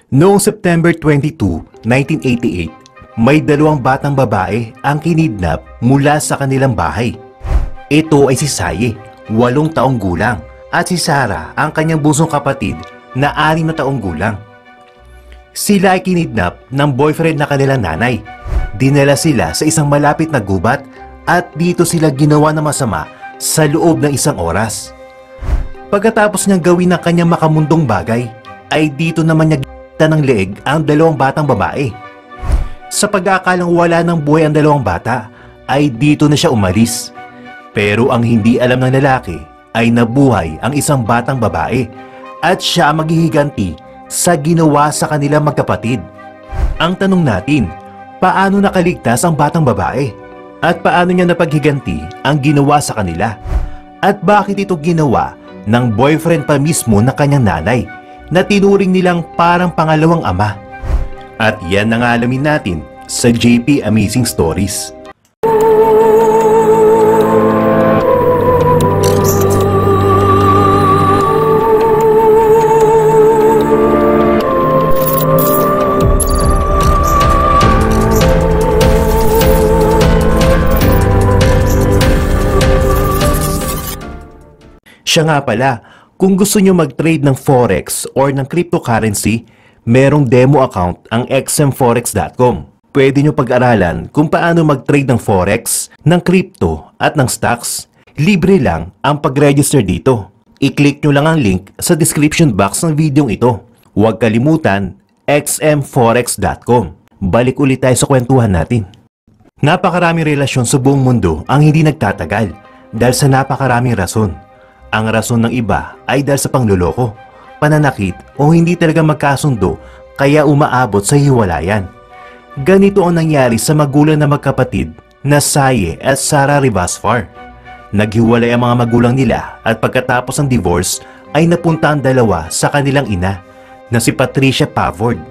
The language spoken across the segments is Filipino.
Noong September 22, 1988, may dalawang batang babae ang kinidnap mula sa kanilang bahay. Ito ay si Saye, 8 taong gulang, at si Sarah, ang kanyang bunsong kapatid na 6 na taong gulang. Sila ay kinidnap ng boyfriend na kanilang nanay. Dinala sila sa isang malapit na gubat at dito sila ginawa ng masama sa loob ng 1 oras. Pagkatapos niyang gawin ang kanyang makamundong bagay, ay dito naman niya ng leeg ang dalawang batang babae. Sa pag-aakalang wala ng buhay ang dalawang bata, ay dito na siya umalis. Pero ang hindi alam ng lalaki ay nabuhay ang isang batang babae at siya ang maghihiganti sa ginawa sa kanilang magkapatid. Ang tanong natin, paano nakaligtas ang batang babae? At paano niya napaghiganti ang ginawa sa kanila? At bakit ito ginawa ng boyfriend pa mismo na kanyang nanay, na tinuring nilang parang pangalawang ama? At yan ang alamin natin sa JP Amazing Stories. Siya nga pala, kung gusto nyo mag-trade ng Forex or ng cryptocurrency, merong demo account ang xmforex.com. Pwede nyo pag-aralan kung paano mag-trade ng Forex, ng crypto at ng stocks. Libre lang ang pag-register dito. I-click nyo lang ang link sa description box ng videong ito. Huwag kalimutan, xmforex.com. Balik ulit tayo sa kwentuhan natin. Napakaraming relasyon sa buong mundo ang hindi nagtatagal dahil sa napakaraming rason. Ang rason ng iba ay dahil sa pangloloko, pananakit o hindi talaga magkasundo kaya umaabot sa hiwalayan. Ganito ang nangyari sa magulang na magkapatid na Saye at Sarah Rivasfar. Naghiwalay ang mga magulang nila at pagkatapos ng divorce ay napunta ang dalawa sa kanilang ina na si Patricia Pavord.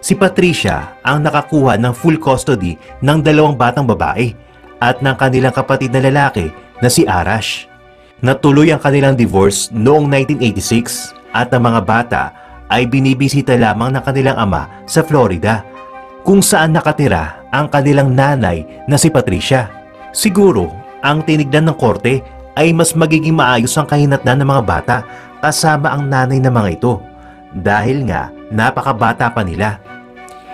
Si Patricia ang nakakuha ng full custody ng dalawang batang babae at ng kanilang kapatid na lalaki na si Arash. Natuloy ang kanilang divorce noong 1986 at ang mga bata ay binibisita lamang ng kanilang ama sa Florida, kung saan nakatira ang kanilang nanay na si Patricia. Siguro, ang tinignan ng korte ay mas magiging maayos ang kahinatnan ng mga bata kasama ang nanay ng mga ito dahil nga napakabata pa nila.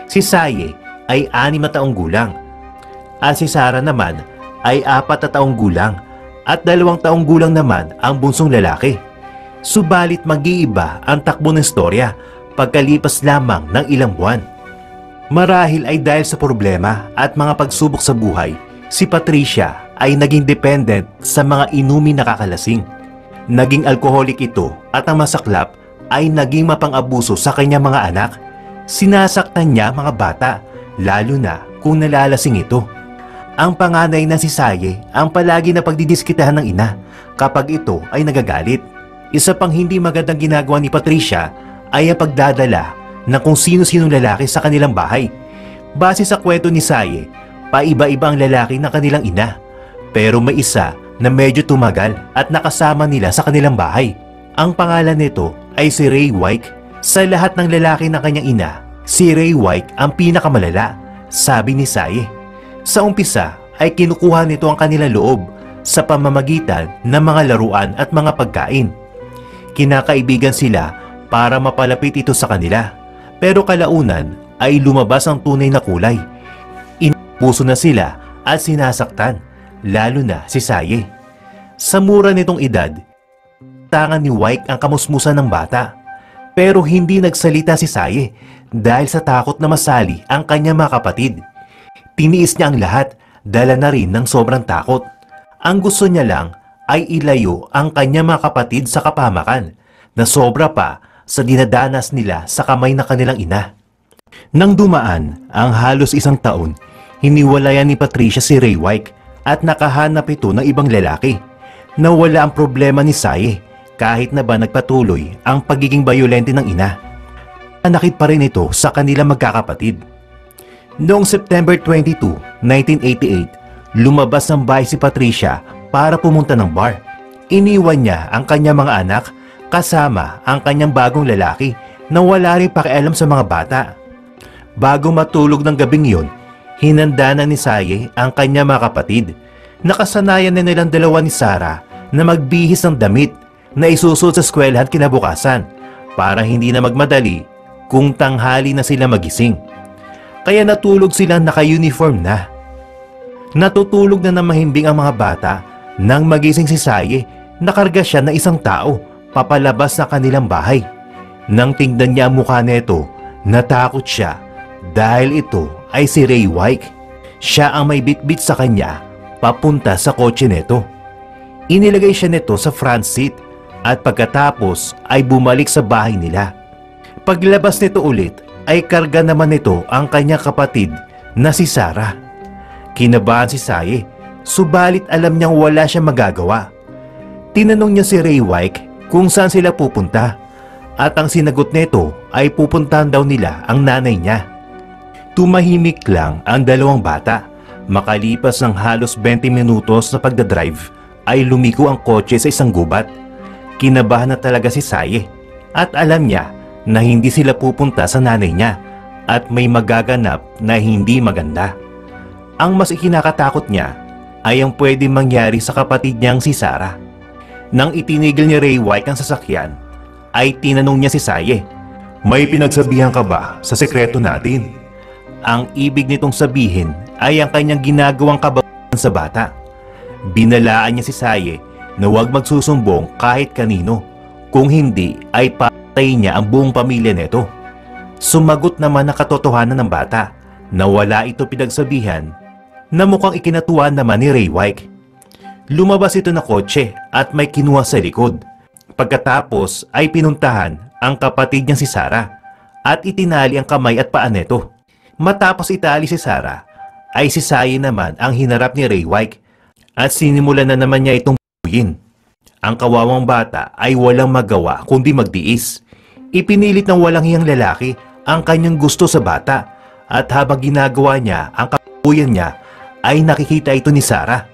Si Saye ay 6 na taong gulang at si Sarah naman ay 4 na taong gulang at 2 taong gulang naman ang bunsong lalaki. Subalit mag-iiba ang takbo ng istorya pagkalipas lamang ng ilang buwan. Marahil ay dahil sa problema at mga pagsubok sa buhay, si Patricia ay naging dependent sa mga inuming nakakalasing. Naging alkoholik ito at ang masaklap ay naging mapang-abuso sa kanyang mga anak. Sinasaktan niya mga bata, lalo na kung nalalasing ito. Ang panganay na si Saye ang palagi na pagdidiskitahan ng ina kapag ito ay nagagalit. Isa pang hindi magandang ginagawa ni Patricia ay ang pagdadala ng kung sino-sinong lalaki sa kanilang bahay. Base sa kwento ni Saye, paiba-iba ang lalaki ng kanilang ina. Pero may isa na medyo tumagal at nakasama nila sa kanilang bahay. Ang pangalan nito ay si Ray White. Sa lahat ng lalaki ng kanyang ina, si Ray White ang pinakamalala, sabi ni Saye. Sa umpisa ay kinukuha nito ang kanilang loob sa pamamagitan ng mga laruan at mga pagkain. Kinakaibigan sila para mapalapit ito sa kanila, pero kalaunan ay lumabas ang tunay na kulay. Inapuso na sila at sinasaktan, lalo na si Saye. Sa mura nitong edad, tangan ni White ang kamusmusan ng bata, pero hindi nagsalita si Saye dahil sa takot na masali ang kanyang mga kapatid. Tiniis niya ang lahat, dala na rin ng sobrang takot. Ang gusto niya lang ay ilayo ang kanyang mga kapatid sa kapahamakan na sobra pa sa dinadanas nila sa kamay ng kanilang ina. Nang dumaan ang halos 1 taon, hiniwalayan ni Patricia si Ray White at nakahanap ito ng ibang lalaki. Nawala ang problema ni Saye kahit na ba nagpatuloy ang pagiging bayolente ng ina. Nakit pa rin ito sa kanilang magkakapatid. Noong September 22, 1988, lumabas ng bahay si Patricia para pumunta ng bar. Iniwan niya ang kanyang mga anak kasama ang kanyang bagong lalaki na wala rin pakialam sa mga bata. Bago matulog ng gabing yun, hinanda na ni Saye ang kanya mga kapatid. Nakasanayan na nilang dalawa ni Sarah na magbihis ng damit na isusuot sa eskwelahan kinabukasan para hindi na magmadali kung tanghali na sila magising. Kaya natulog silang naka-uniform na. Natutulog na mahimbing ang mga bata nang magising si Saye. Nakarga siya na isang tao papalabas sa kanilang bahay. Nang tingnan niya ang mukha nito, natakot siya dahil ito ay si Ray White. Siya ang may bitbit sa kanya papunta sa kotse nito. Inilagay siya nito sa front seat at pagkatapos ay bumalik sa bahay nila. Paglabas nito ulit ay karga naman nito ang kanyang kapatid na si Sarah. Kinabahan si Saye, subalit alam niyang wala siyang magagawa. Tinanong niya si Ray White kung saan sila pupunta at ang sinagot nito ay pupuntahan daw nila ang nanay niya. Tumahimik lang ang dalawang bata. Makalipas ng halos 20 minutos na pagdadrive ay lumiko ang kotse sa isang gubat. Kinabahan na talaga si Saye at alam niya na hindi sila pupunta sa nanay niya at may magaganap na hindi maganda. Ang mas ikinakatakot niya ay ang pwedeng mangyari sa kapatid niyang si Sarah. Nang itinigil ni Ray White ang sasakyan, ay tinanong niya si Saye, "May pinagsabihan ka ba sa sekreto natin?" Ang ibig nitong sabihin ay ang kanyang ginagawang kababayan sa bata. Binalaan niya si Saye na huwag magsusumbong kahit kanino, kung hindi ay patayin niya ang buong pamilya nito. Sumagot naman ang katotohanan ng bata na wala ito pinagsabihan na mukhang ikinatuwa naman ni Ray White. Lumabas ito na kotse at may kinuha sa likod. Pagkatapos ay pinuntahan ang kapatid niya si Sarah at itinali ang kamay at paa nito. Matapos itali si Sarah, ay si Saye naman ang hinarap ni Ray White at sinimulan na naman niya itong buyin. Ang kawawang bata ay walang magawa kundi magdiis. Ipinilit ng walang hiyang lalaki ang kanyang gusto sa bata at habang ginagawa niya ang kabuyan niya ay nakikita ito ni Sarah.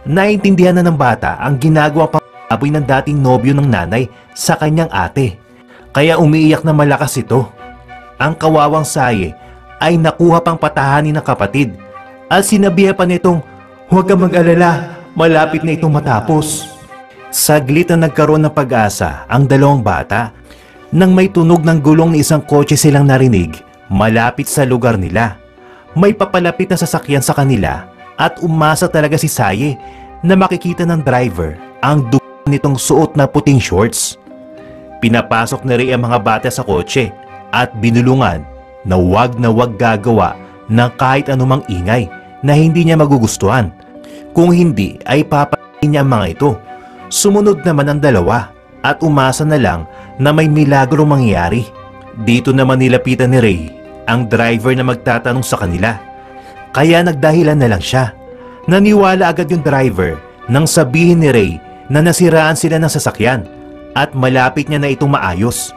Naintindihan na ng bata ang ginagawa pang-aboy ng dating nobyo ng nanay sa kanyang ate. Kaya umiiyak na malakas ito. Ang kawawang Saye ay nakuha pang patahanin ng kapatid at sinabihan pa nitong, "Huwag kang mag-alala, malapit na itong matapos." Saglit na nagkaroon ng pag-asa ang dalawang bata nang may tunog ng gulong ng isang kotse silang narinig malapit sa lugar nila. May papalapit na sasakyan sa kanila at umasa talaga si Saye na makikita ng driver ang dugo nitong suot na puting shorts. Pinapasok na rin ang mga bata sa kotse at binulungan na wag gagawa ng kahit anumang ingay na hindi niya magugustuhan. Kung hindi ay papatayin niya ang mga ito. Sumunod naman ang dalawa at umasa na lang na may milagro mangyayari. Dito naman nilapitan ni Ray ang driver na magtatanong sa kanila. Kaya nagdahilan na lang siya. Naniwala agad yung driver nang sabihin ni Ray na nasiraan sila ng sasakyan at malapit niya na itong maayos.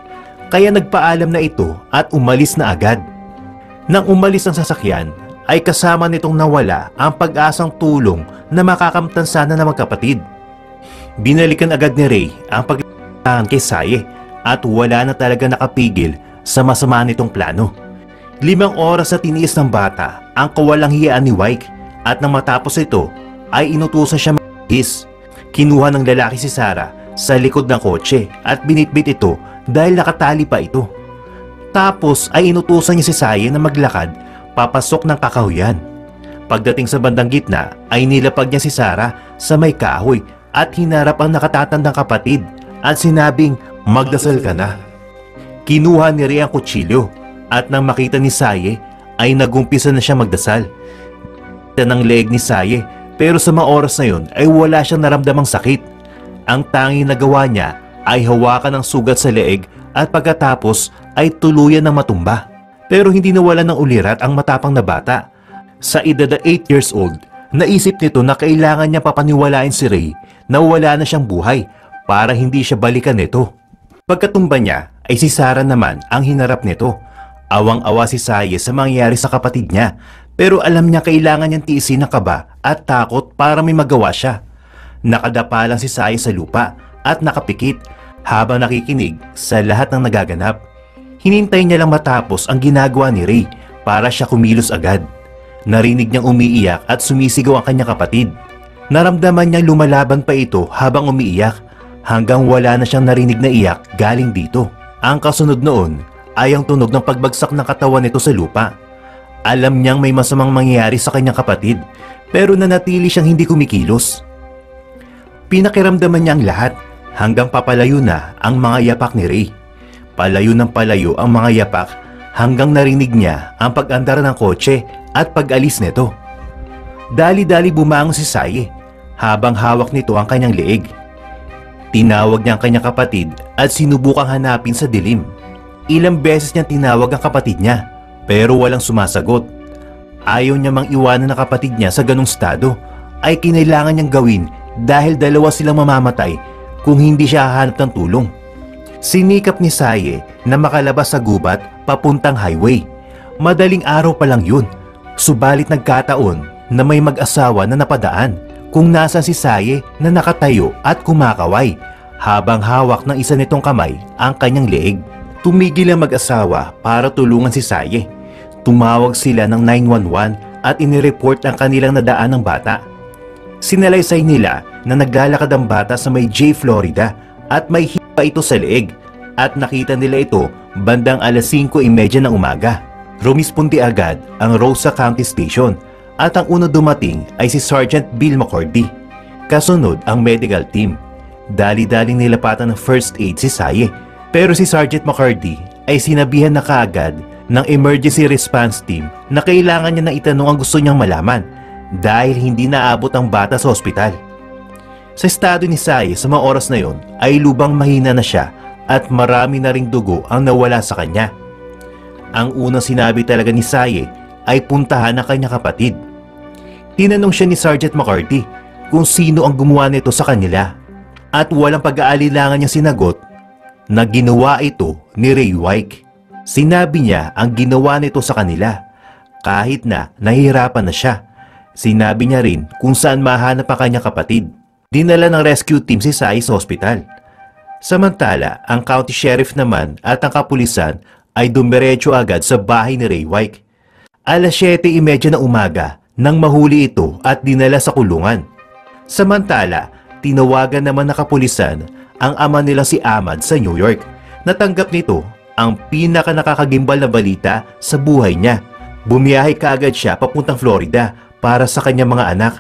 Kaya nagpaalam na ito at umalis na agad. Nang umalis ang sasakyan, ay kasama nitong nawala ang pag-asang tulong na makakamtan sana ng magkapatid. Binalikan agad ni Ray ang pagkakaroon kay Saye at wala na talaga nakapigil sa masama nitong plano. 5 oras na tiniis ng bata ang kawalang hiyaan ni White at nang matapos ito ay inutusan siya mag-his. Kinuha ng lalaki si Sarah sa likod ng kotse at binitbit ito dahil nakatali pa ito. Tapos ay inutusan niya si Saye na maglakad papasok ng kakahuyan. Pagdating sa bandang gitna ay nilapag niya si Sarah sa may kahoy at hinarap ang nakatatandang kapatid at sinabing, "Magdasal ka na." Kinuha ni Ray ang kutsilyo at nang makita ni Saye ay nagumpisa na siya magdasal. Ng leeg ni Saye pero sa mga oras na yun ay wala siyang naramdamang sakit. Ang tanging nagawa niya ay hawakan ng sugat sa leeg at pagkatapos ay tuluyan ng matumba. Pero hindi nawala ng ulirat ang matapang na bata. Sa edad na 8 years old, naisip nito na kailangan niya papaniwalain si Ray na wala na siyang buhay para hindi siya balikan nito. Pagkatumba niya ay si Sarah naman ang hinarap nito. Awang-awa si Saye sa mangyayari sa kapatid niya pero alam niya kailangan niyang tiisin ang kaba at takot para may magawa siya. Nakadapa lang si Saye sa lupa at nakapikit habang nakikinig sa lahat ng nagaganap. Hinintay niya lang matapos ang ginagawa ni Ray para siya kumilos agad. Narinig niyang umiiyak at sumisigaw ang kanyang kapatid. Naramdaman niyang lumalaban pa ito habang umiiyak hanggang wala na siyang narinig na iyak galing dito. Ang kasunod noon ay ang tunog ng pagbagsak ng katawan nito sa lupa. Alam niyang may masamang mangyayari sa kanyang kapatid pero nanatili siyang hindi kumikilos. Pinakiramdaman niya ang lahat hanggang papalayo na ang mga yapak ni Ray. Palayo ng palayo ang mga yapak hanggang narinig niya ang pag-andar ng kotse at pag-alis nito. Dali-dali bumangon si Saye habang hawak nito ang kanyang leeg. Tinawag niya ang kanyang kapatid at sinubukang hanapin sa dilim. Ilang beses niyang tinawag ang kapatid niya pero walang sumasagot. Ayaw niya mang iwanan ang kapatid niya sa ganong estado ay kinailangan niyang gawin dahil dalawa silang mamamatay kung hindi siya hahanap ng tulong. Sinikap ni Saye na makalabas sa gubat papuntang highway. Madaling araw pa lang yun, subalit nagkataon na may mag-asawa na napadaan kung nasaan si Saye na nakatayo at kumakaway habang hawak ng isa nitong kamay ang kanyang leeg. Tumigil ang mag-asawa para tulungan si Saye. Tumawag sila ng 911 at inireport ang kanilang nadaan ng bata. Sinalaysay nila na naglalakad ang bata sa may J, Florida at may hipa ito sa leeg at nakita nila ito bandang alas 5:30 ng umaga. Rumispondi agad ang Rosa County Station at ang una dumating ay si Sergeant Bill McCordy. Kasunod ang medical team. Dali-daling nilapatan ng first aid si Saye pero si Sergeant McCordy ay sinabihan na kaagad ng emergency response team na kailangan niya na itanong ang gusto niyang malaman dahil hindi naabot ang bata sa ospital. Sa estado ni Saye sa mga oras na yon ay lubang mahina na siya at marami na ring dugo ang nawala sa kanya. Ang unang sinabi talaga ni Saye ay puntahan ang kanyang kapatid. Tinanong siya ni Sergeant McCarthy kung sino ang gumawa nito sa kanila at walang pag-aalilangan niyang sinagot na ginawa ito ni Ray Wyke. Sinabi niya ang ginawa nito sa kanila kahit na nahihirapan na siya. Sinabi niya rin kung saan mahanap ang kanyang kapatid. Dinala ng rescue team si Saye sa ospital. Samantala, ang county sheriff naman at ang kapulisan ay dumiretso agad sa bahay ni Ray Wyke. Alas 7:30 ng umaga nang mahuli ito at dinala sa kulungan. Samantala, tinawagan naman ng kapulisan ang ama nila si Ahmad sa New York. Natanggap nito ang pinaka nakakagimbal na balita sa buhay niya. Bumiyahe kaagad siya papuntang Florida para sa kanyang mga anak.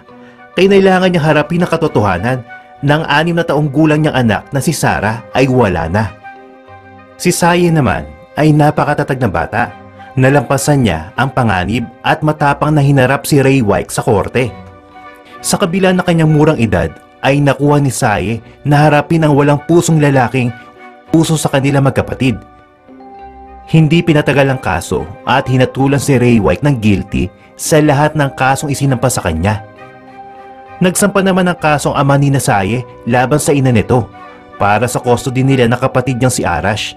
Kailangan niyang harapin ang katotohanan ng 6 na taong gulang niyang anak na si Sarah ay wala na. Si Saye naman ay napakatatag na bata. Nalampasan niya ang panganib at matapang na hinarap si Ray Wyke sa korte. Sa kabila ng kanyang murang edad ay nakuha ni Saye na harapin ang walang pusong lalaking puso sa kanila magkapatid. Hindi pinatagal ang kaso at hinatulan si Ray Wyke ng guilty sa lahat ng kasong isinampa sa kanya. Nagsampa naman ang kasong ama ni Saye laban sa ina nito para sa custody nila ng kapatid niyang si Arash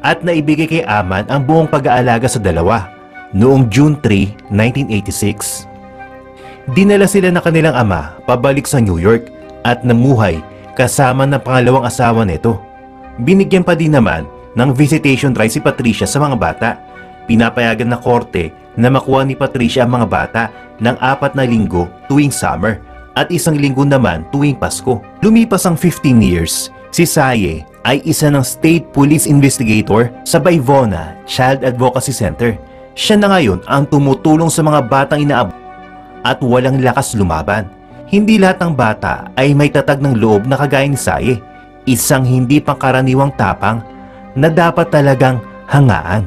at naibigay kay Ahmad ang buong pag-aalaga sa dalawa noong June 3, 1986. Dinala sila ng kanilang ama pabalik sa New York at namuhay kasama ng pangalawang asawa nito. Binigyan pa din naman ng visitation right si Patricia sa mga bata. Pinapayagan na korte na makuha ni Patricia ang mga bata ng 4 na linggo tuwing summer at 1 linggo naman tuwing Pasko. Lumipas ang 15 years, si Saye ay isa ng state police investigator sa Vivona Child Advocacy Center. Siya na ngayon ang tumutulong sa mga batang inaabot at walang lakas lumaban. Hindi lahat ng bata ay may tatag ng loob na kagaya ni Saye. Isang hindi pangkaraniwang tapang na dapat talagang hangaan.